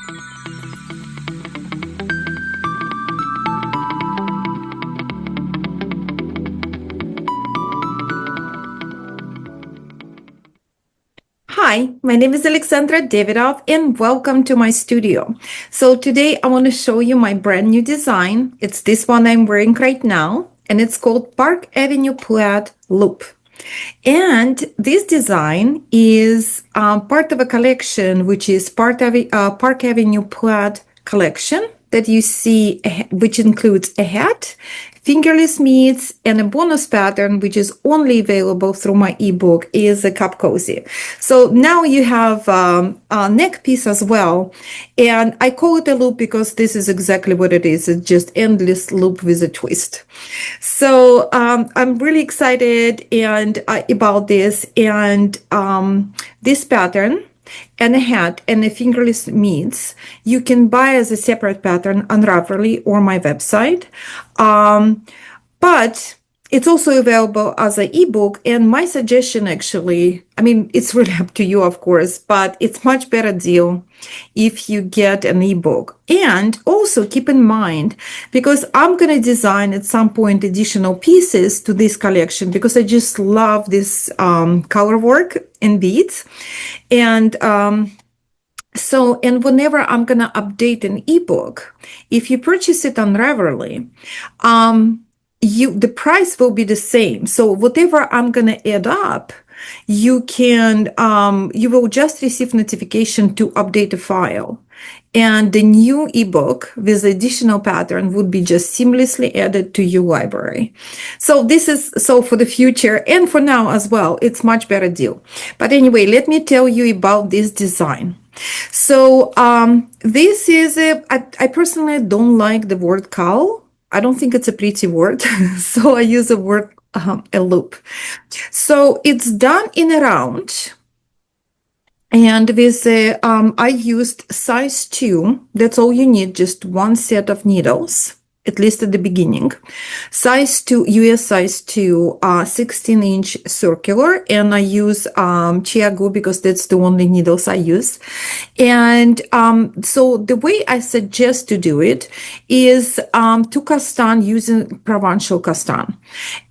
Hi, my name is Alexandra.Davidoff and welcome to my studio. So today I want to show you my brand new design. It's this one I'm wearing right now and it's called Park Avenue Plaid Loop. And this design is part of a collection which is Park Avenue Plaid collection that you see, which includes a hat, fingerless meats, and a bonus pattern, which is only available through my ebook, is a cup cozy. So now you have a neck piece as well. And I call it a loop because this is exactly what it is. It's just endless loop with a twist. So I'm really excited and about this. And this pattern and a hat and a fingerless meats you can buy as a separate pattern on Ravelry or my website, but it's also available as an ebook. And my suggestion, actually, I mean, it's really up to you, of course, but it's much better deal if you get an ebook. And also keep in mind, because I'm going to design at some point additional pieces to this collection because I just love this color work and beads. And so, and whenever I'm going to update an ebook, if you purchase it on Ravelry, the price will be the same. So whatever I'm going to add up, you will just receive notification to update a file. And the new ebook with additional pattern would be just seamlessly added to your library. So this is so for the future and for now as well, it's much better deal. But anyway, let me tell you about this design. So this is I personally don't like the word cowl. I don't think it's a pretty word. So I use the word a loop. So it's done in a round. And with I used size 2. That's all you need, just one set of needles, at least at the beginning. Size 2, US size 2, 16-inch circular, and I use chia glue because that's the only needles I use. And so the way I suggest to do it is to castan using Provençal castan.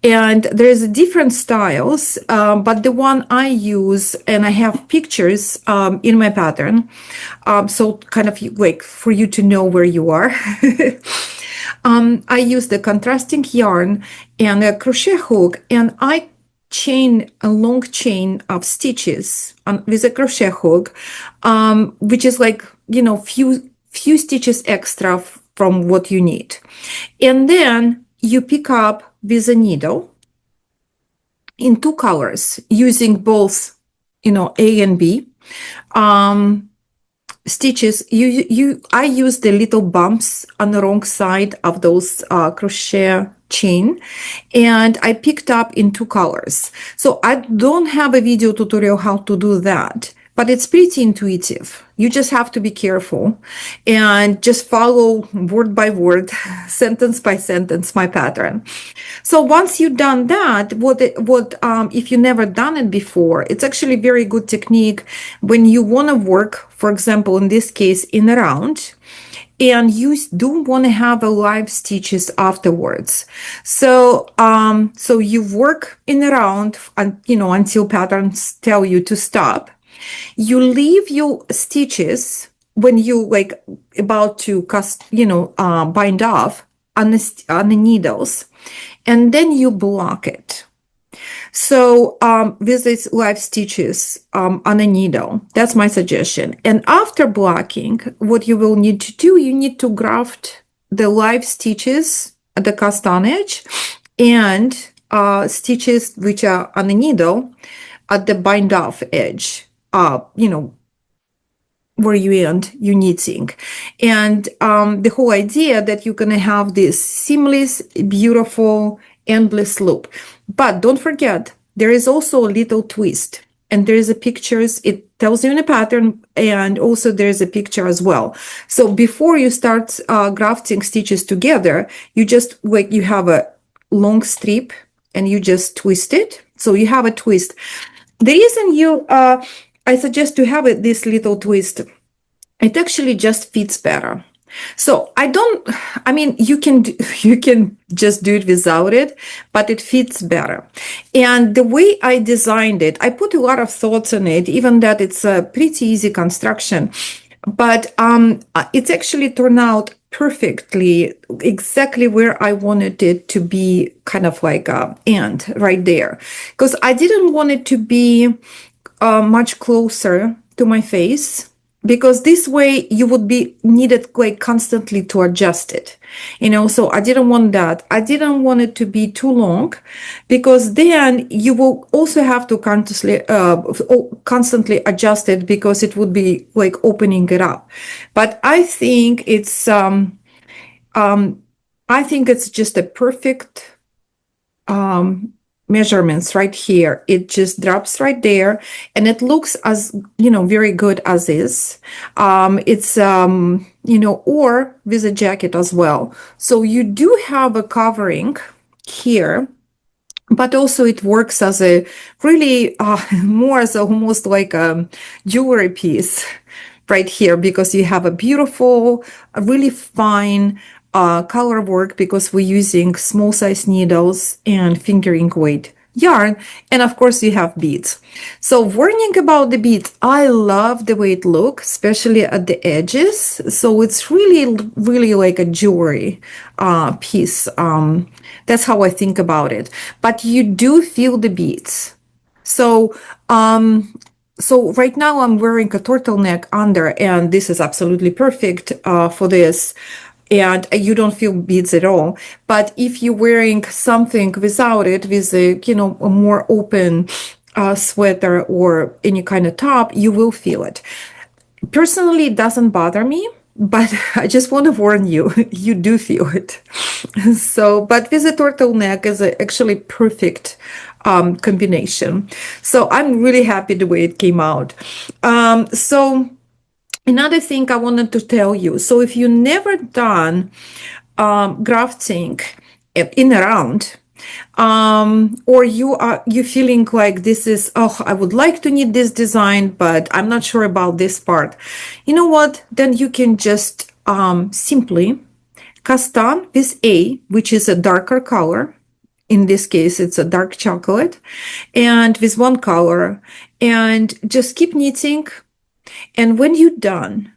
And there's different styles, but the one I use, and I have pictures in my pattern, so kind of like for you to know where you are. I use the contrasting yarn and a crochet hook, and I chain a long chain of stitches with a crochet hook, which is like, few stitches extra from what you need. And then you pick up with a needle in 2 colors using both, A and B. Stitches, I use the little bumps on the wrong side of those crochet chain, and I picked up in 2 colors. So I don't have a video tutorial how to do that, but it's pretty intuitive. You just have to be careful and just follow word by word, sentence by sentence, my pattern. So once you've done that, if you never done it before, it's actually very good technique when you want to work, for example, in this case, in a round, and you do want to have a live stitches afterwards. So, so you work in a round, until patterns tell you to stop. You leave your stitches when you about to bind off on the needles, and then you block it. So with these live stitches on a needle, that's my suggestion. And after blocking, what you will need to do, you need to graft the live stitches at the cast on edge and stitches which are on the needle at the bind off edge. Where you end your knitting. And the whole idea that you're going to have this seamless, beautiful, endless loop. But don't forget, there is also a little twist. And there is a pictures, it tells you in a pattern, and also there's a picture as well. So before you start grafting stitches together, you just you have a long strip and you just twist it. So you have a twist. The reason I suggest to have this little twist it actually just fits better. So I mean, you can just do it without it, but it fits better. And the way I designed it, I put a lot of thoughts on it, even that it's a pretty easy construction, but it's actually turned out perfectly, exactly where I wanted it to be, kind of like a end right there. Because I didn't want it to be much closer to my face, because this way you would be needed like constantly to adjust it, so I didn't want that. I didn't want it to be too long, because then you will also have to constantly adjust it, because it would be like opening it up. But I think it's just a perfect measurements right here. It just drops right there, and it looks as very good as is. It's or with a jacket as well. So you do have a covering here, but also it works as a really more as almost like a jewelry piece right here, because you have a beautiful, a really fine color work, because we're using small size needles and fingering weight yarn, and of course you have beads. So warning about the beads, I love the way it looks, especially at the edges. So it's really like a jewelry piece. That's how I think about it. But you do feel the beads. So so right now I'm wearing a turtleneck under, and this is absolutely perfect for this. And you don't feel beads at all. But if you're wearing something without it, with a more open sweater or any kind of top, you will feel it. Personally, it doesn't bother me, but I just want to warn you, you do feel it. So, but with a turtleneck is actually perfect combination. So I'm really happy the way it came out. So another thing I wanted to tell you. So if you never done grafting in a round, or you feeling like this is, oh, I would like to need this design, but I'm not sure about this part. You know what? Then you can just simply cast on with A, which is a darker color. In this case, it's a dark chocolate, and with one color, and just keep knitting. And when you're done,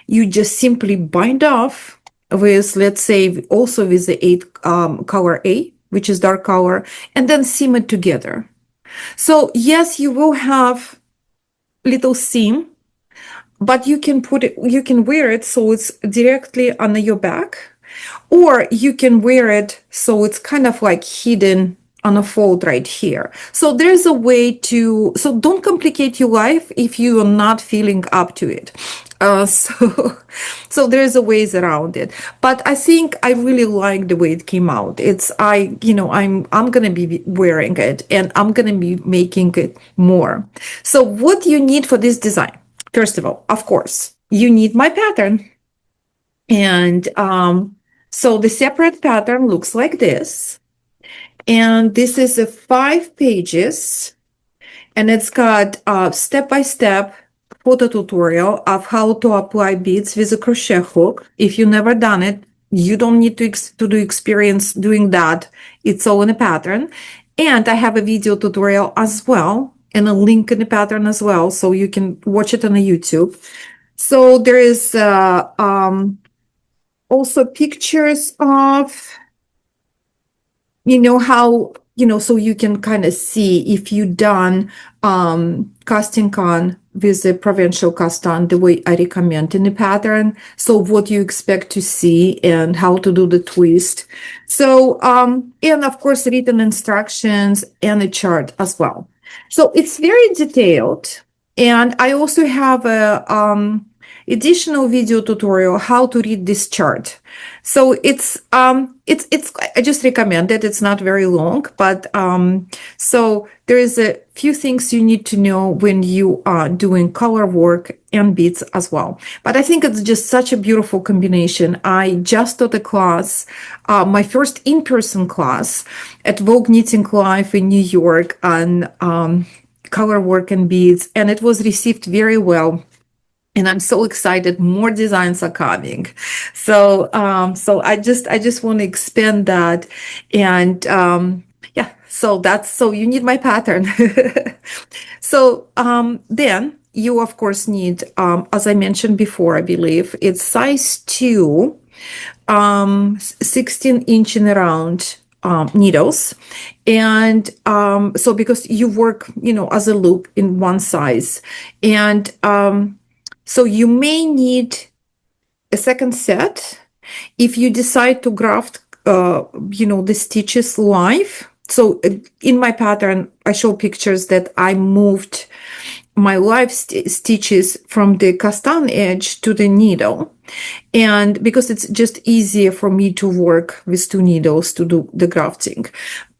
you just simply bind off with, let's say, also with the 8 color A, which is dark color, and then seam it together. So yes, you will have little seam, but you can wear it so it's directly on your back, or you can wear it so it's kind of like hidden on a fold right here. So there's a way so don't complicate your life if you are not feeling up to it. So there's a ways around it, but I think I really like the way it came out. I'm gonna be wearing it, and I'm gonna be making it more. So what do you need for this design? First of all, of course, you need my pattern. And so the separate pattern looks like this. And this is a 5 pages, and it's got a step-by-step photo tutorial of how to apply beads with a crochet hook. If you've never done it, you don't need to do experience doing that. It's all in a pattern. And I have a video tutorial as well, and a link in the pattern as well, so you can watch it on YouTube. So there is also pictures of how so you can kind of see if you done casting on with the provincial cast on the way I recommend in the pattern. So what you expect to see and how to do the twist. So and of course written instructions and a chart as well. So it's very detailed, and I also have a additional video tutorial how to read this chart. So it's I just recommend it. It's not very long, but so there is a few things you need to know when you are doing color work and beads as well. But I think it's just such a beautiful combination. I just taught a class, my first in-person class at Vogue Knitting Live in New York on color work and beads, and it was received very well and I'm so excited. More designs are coming. So I just want to expand that. And yeah, so you need my pattern. So then you of course need, as I mentioned before, I believe it's size 2, 16-inch and around needles. And so because you work, as a loop in one size, and so you may need a second set if you decide to graft, the stitches live. So in my pattern, I show pictures that I moved my live stitches from the cast on edge to the needle. And because it's just easier for me to work with 2 needles to do the grafting.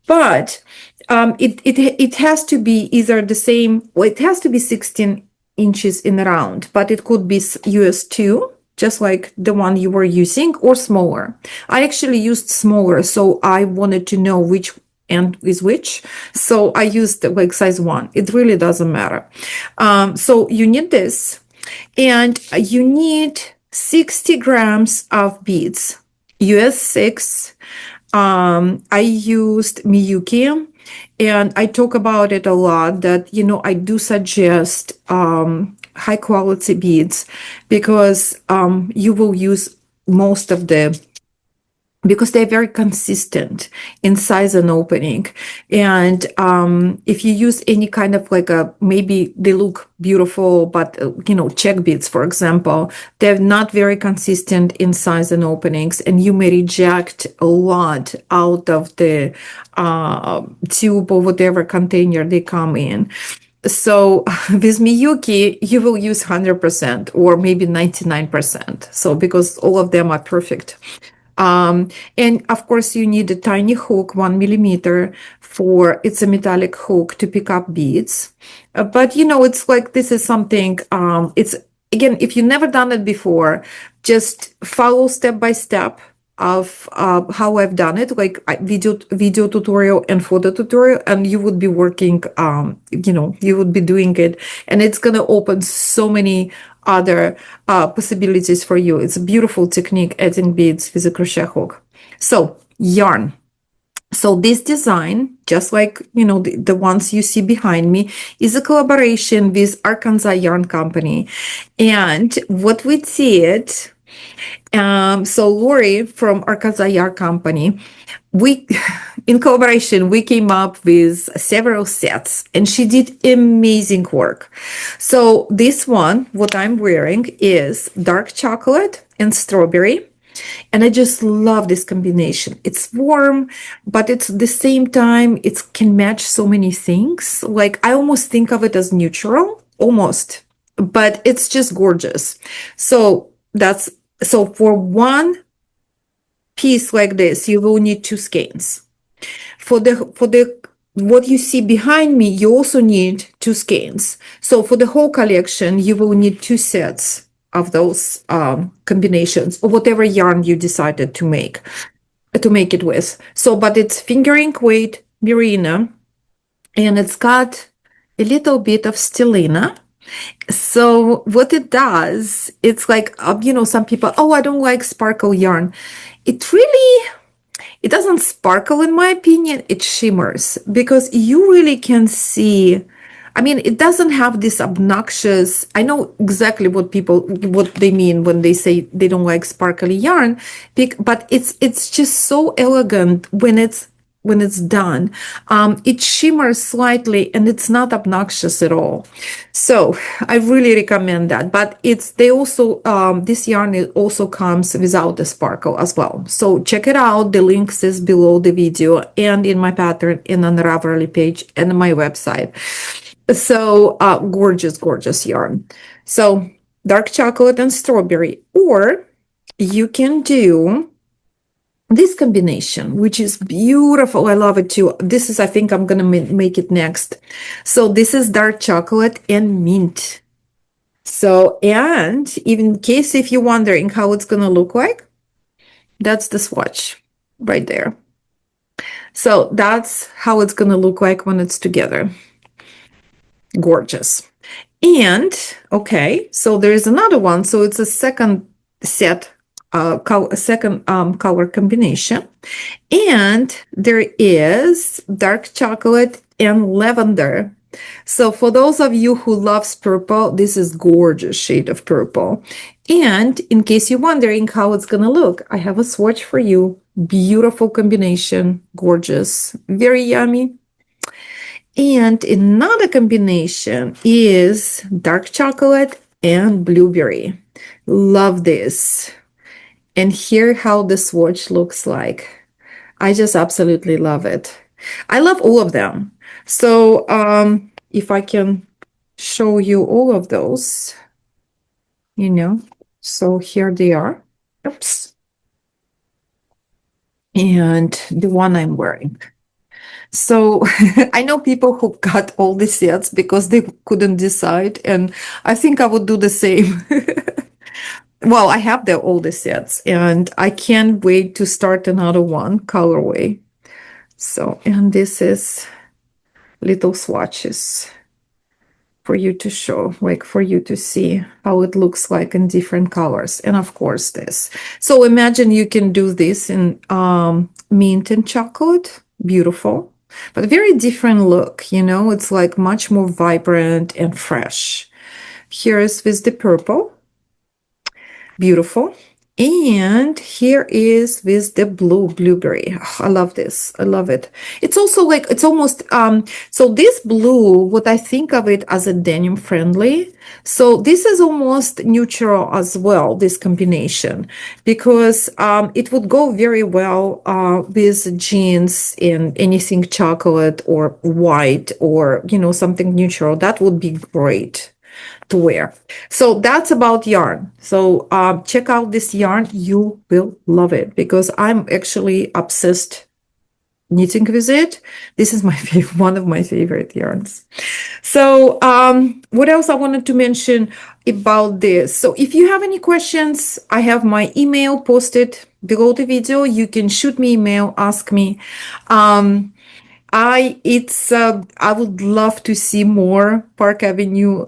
But it has to be either the same, well, it has to be 16 inches in round, but it could be US 2, just like the one you were using, or smaller. I actually used smaller, so I wanted to know which end is which. So I used like size 1. It really doesn't matter. So you need this, and you need 60 grams of beads, US 6. I used Miyuki, and I talk about it a lot that, I do suggest high quality beads, because you will use most of because they're very consistent in size and opening. And if you use any kind of maybe they look beautiful, but, check beads, for example, they're not very consistent in size and openings, and you may reject a lot out of the tube or whatever container they come in. So with Miyuki, you will use 100% or maybe 99%. So because all of them are perfect. And of course you need a tiny hook, 1 millimeter, for it's a metallic hook to pick up beads. But it's like, this is something, it's, again, if you've never done it before, just follow step by step of how I've done it, like video tutorial and photo tutorial, and you would be working, you would be doing it, and it's going to open so many other possibilities for you. It's a beautiful technique, adding beads with a crochet hook. So yarn. So this design, just like, the ones you see behind me, is a collaboration with Arkansas Yarn Company. And what we did, so Lori from Arkansas Yarn Company, we, in collaboration, we came up with several sets, and she did amazing work. So this one, what I'm wearing, is dark chocolate and strawberry. And I just love this combination. It's warm, but it's the same time, it can match so many things. Like, I almost think of it as neutral, almost, but it's just gorgeous. So for one piece like this, you will need 2 skeins. For the what you see behind me, you also need 2 skeins. So for the whole collection, you will need 2 sets of those combinations, or whatever yarn you decided to make it with. So, but it's fingering weight merino, and it's got a little bit of stellina. So what it does, it's like, some people, oh, I don't like sparkle yarn. It doesn't sparkle, in my opinion. It shimmers, because you really can see. I mean, it doesn't have this obnoxious. I know exactly what they mean when they say they don't like sparkly yarn, but it's just so elegant when it's done. It shimmers slightly, and it's not obnoxious at all. So I really recommend that. But they also, this yarn also comes without the sparkle as well. So check it out. The links is below the video, and in my pattern, and on the Ravelry page, and my website. So gorgeous, gorgeous yarn. So dark chocolate and strawberry, or you can do this combination, which is beautiful. I love it too. This is, I think I'm going to make it next. So this is dark chocolate and mint. So, and even in case if you're wondering how it's going to look like, that's the swatch right there. So that's how it's going to look like when it's together. Gorgeous. And okay, so there is another one. So it's a second set, second color combination. And there is dark chocolate and lavender. So for those of you who loves purple, this is gorgeous shade of purple. And in case you're wondering how it's gonna look, I have a swatch for you. Beautiful combination, gorgeous, very yummy. And another combination is dark chocolate and blueberry. Love this. And here how the swatch looks like. I just absolutely love it. I love all of them. So if I can show you all of those, so here they are. Oops. And the one I'm wearing. So I know people who got all the sets because they couldn't decide, and I think I would do the same. Well, I have all the sets, and I can't wait to start another one colorway. So, and this is little swatches for you to show, like for you to see how it looks like in different colors. And of course this. So imagine you can do this in mint and chocolate. Beautiful. But very different look, it's like much more vibrant and fresh. Here is with the purple. Beautiful. And here is with the blueberry. Oh, I love this. I love it. It's also like, it's almost, so this blue, what I think of it as a denim friendly. So this is almost neutral as well, this combination, because it would go very well with jeans and anything chocolate or white or, something neutral. That would be great to wear. So that's about yarn. So check out this yarn. You will love it because I'm actually obsessed knitting with it. This is my favorite, one of my favorite yarns. So what else I wanted to mention about this? So if you have any questions, I have my email posted below the video. You can shoot me email, ask me. I would love to see more Park Avenue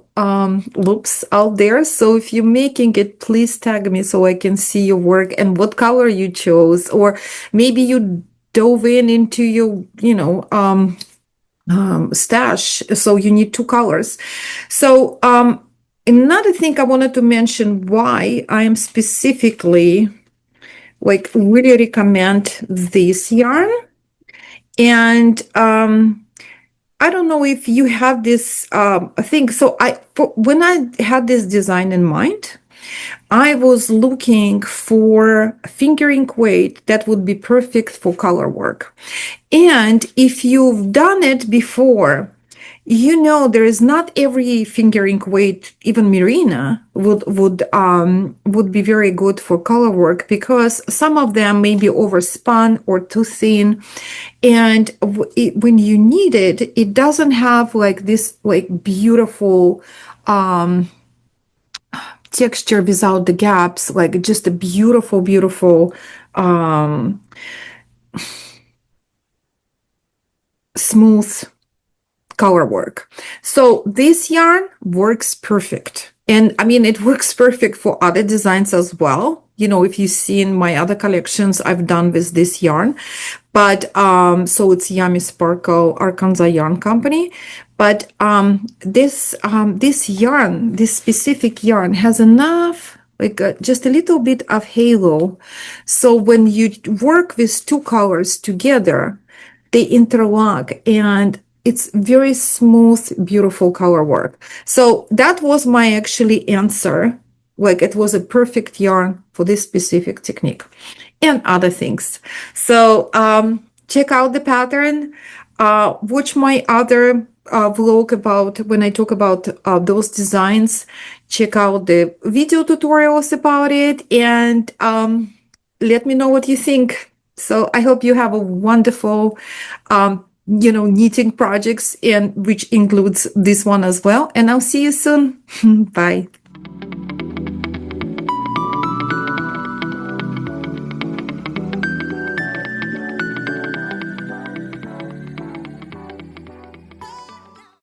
loops out there. So if you're making it, please tag me so I can see your work and what color you chose, or maybe you dove into your, stash. So you need two colors. So another thing I wanted to mention why I am specifically like really recommend this yarn. And I don't know if you have this thing. So when I had this design in mind, I was looking for fingering weight that would be perfect for color work. And if you've done it before, there is not every fingering weight, even merino would be very good for color work because some of them may be overspun or too thin, and when you need it, it doesn't have like this like beautiful texture without the gaps, like just a beautiful smooth color work. So this yarn works perfect. And I mean, it works perfect for other designs as well. If you've seen my other collections I've done with this yarn, but so it's Yummy Sparkle Arkansas Yarn Company. But this yarn, this specific yarn has enough, like just a little bit of halo. So when you work with two colors together, they interlock and it's very smooth, beautiful color work. So that was my actually answer. Like it was a perfect yarn for this specific technique and other things. So check out the pattern. Watch my other vlog about when I talk about those designs. Check out the video tutorials about it and let me know what you think. So I hope you have a wonderful knitting projects, and which includes this one as well. And I'll see you soon. Bye.